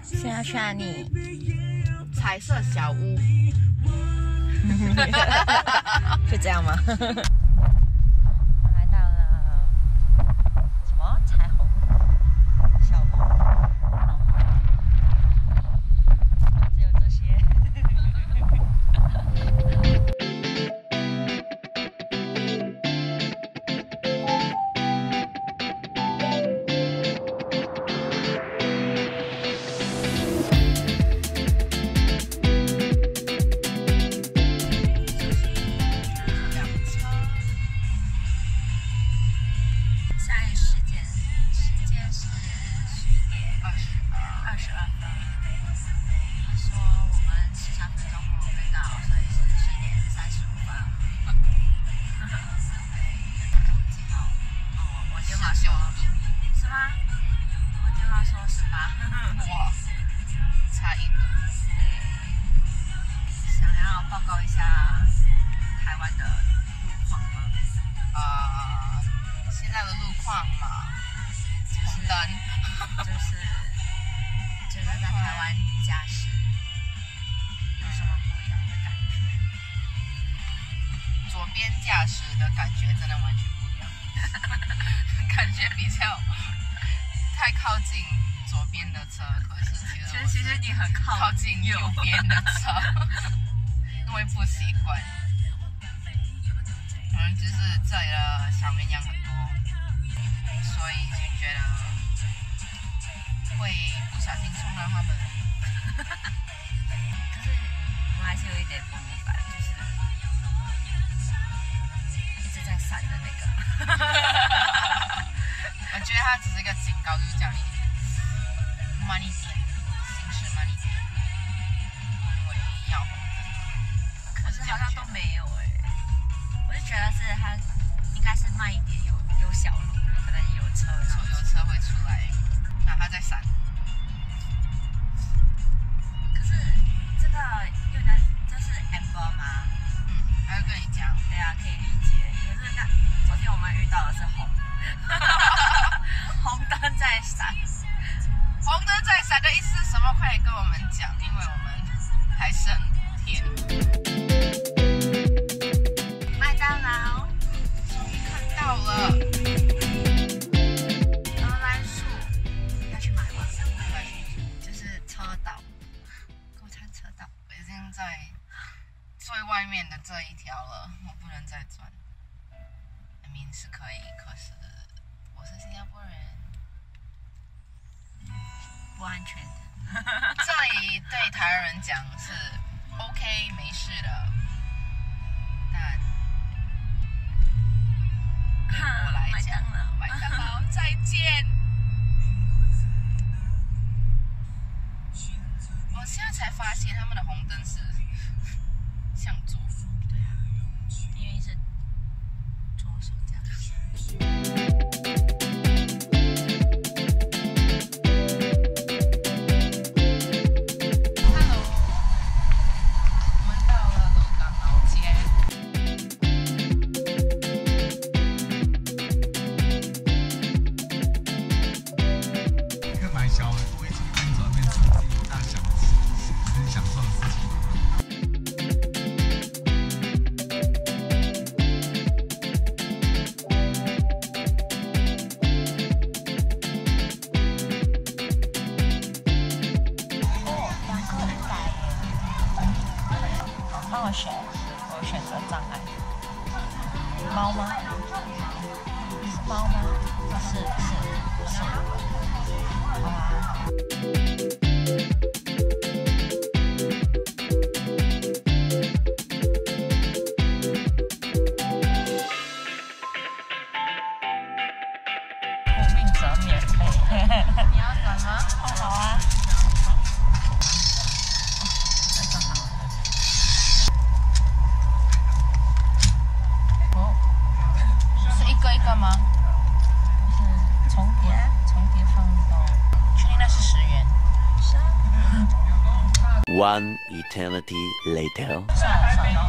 现在去哪里？彩色小屋。就这样吗？我来到了什么彩虹小屋，只有这些。哇，差1度。想要报告一下台湾的路况吗？现在的路况嘛，红灯，就是在台湾驾驶有什么不一样的感觉？左边驾驶的感觉真的完全不一样，感觉比较太靠近左边的车，可是其实你很靠近右边的车，因为不习惯。可能就是这里的小绵羊很多，所以就觉得会不小心冲到他们。可是我还是有一点不明白，就是一直在闪的那个。我觉得它只是一个警告，就是叫你慢一点，行驶慢一点，因为要红灯。可是好像都没有我就觉得是它应该是慢一点，有小路，可能有车会出来，那它在闪。可是这个有点就是 amber 吗？他会跟你讲。对啊，可以理解。可是昨天我们遇到的是红灯在闪。红灯在闪的意思是什么？快点跟我们讲，因为我们还剩5天。麦当劳，终于看到了。荷兰树要去买吗？就是车道，购餐车道。已经在最外面的这一条了，我不能再转。是可以，可是我是新加坡人，不安全。这里对台湾人讲是 OK 没事的，但对我来讲，麦当劳再见。我现在才发现他们的红灯是向左。对啊，因为是左手驾驶。我选择障碍。猫吗？是猫吗？是。哇。苦命者免费。你要转吗？好啊。一个吗？不是重叠放到，确定那是10元？是啊。One eternity later. 算了，哪一口？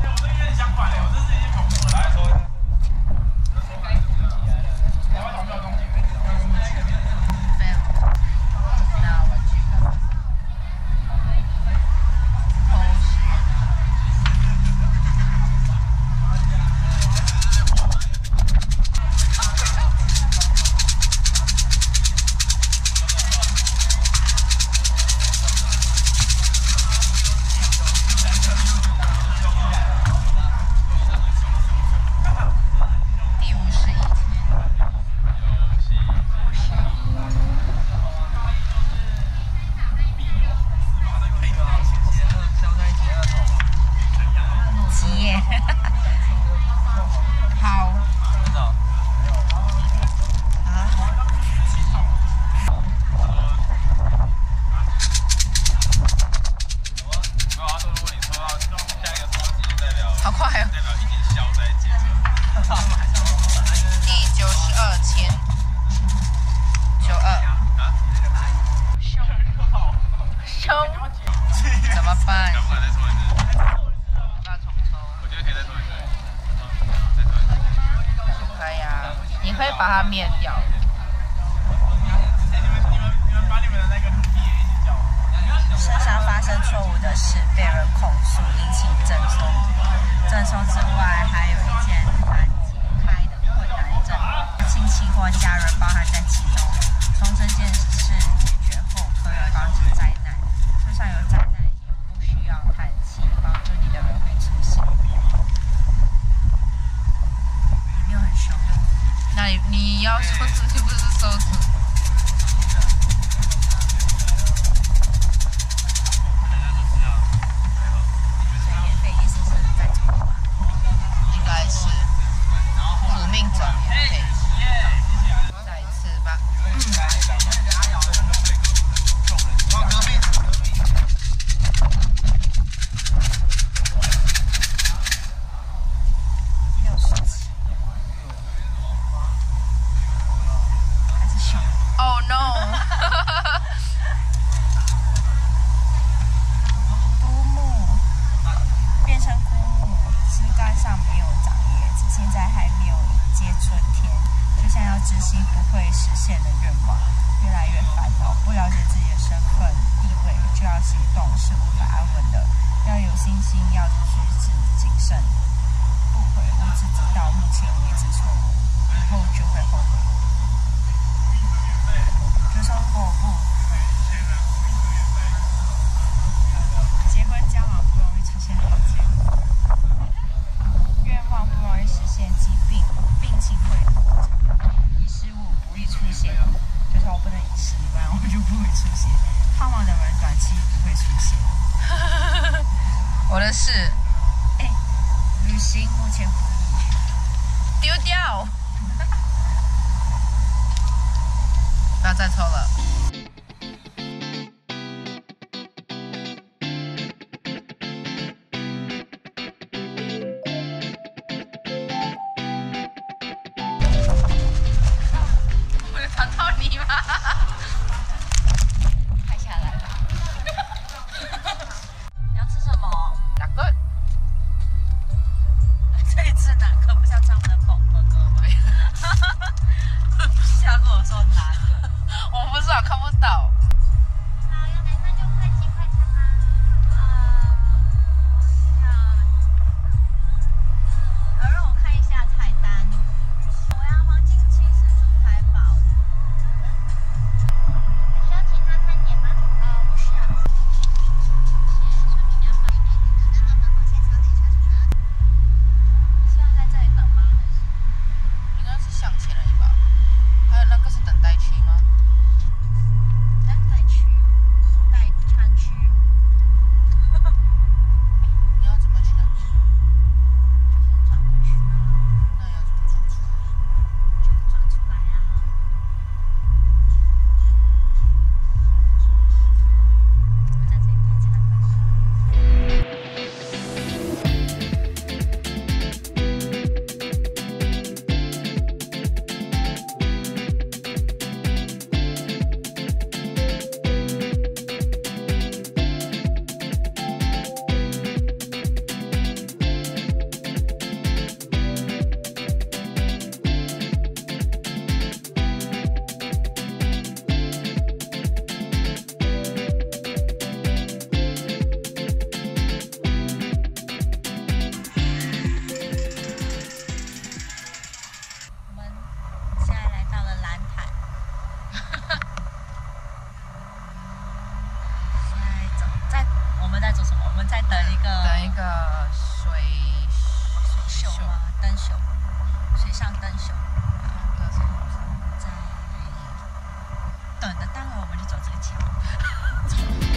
我这有点想买，我这是已经捧出来。可以把它灭掉。车上发生错误的事，被人控诉，引起赠送。赠送之外，还有一件难解开的困难症，亲戚或家人包含在其中。从这件事解决后，可以防止灾难。就算有灾难，也不需要叹气，帮助你的人会出现。你没有很凶。那你要说出去，不是说出。执行不会实现的愿望，越来越烦恼，不了解自己的身份地位就要行动，是无法安稳的。要有信心，要举止谨慎，不悔无知知道目前为止错误，以后就会后悔。就说如果我不结婚交往，不容易出现好结果；愿望不容易实现，疾病病情会失误不易出现，就是我不能遗失，不然我就不会出现。胖胖的人短期不会出现。我的是，旅行目前不易。丢掉。不要再抽了。水上灯秀，在等的待会我们就走这个桥。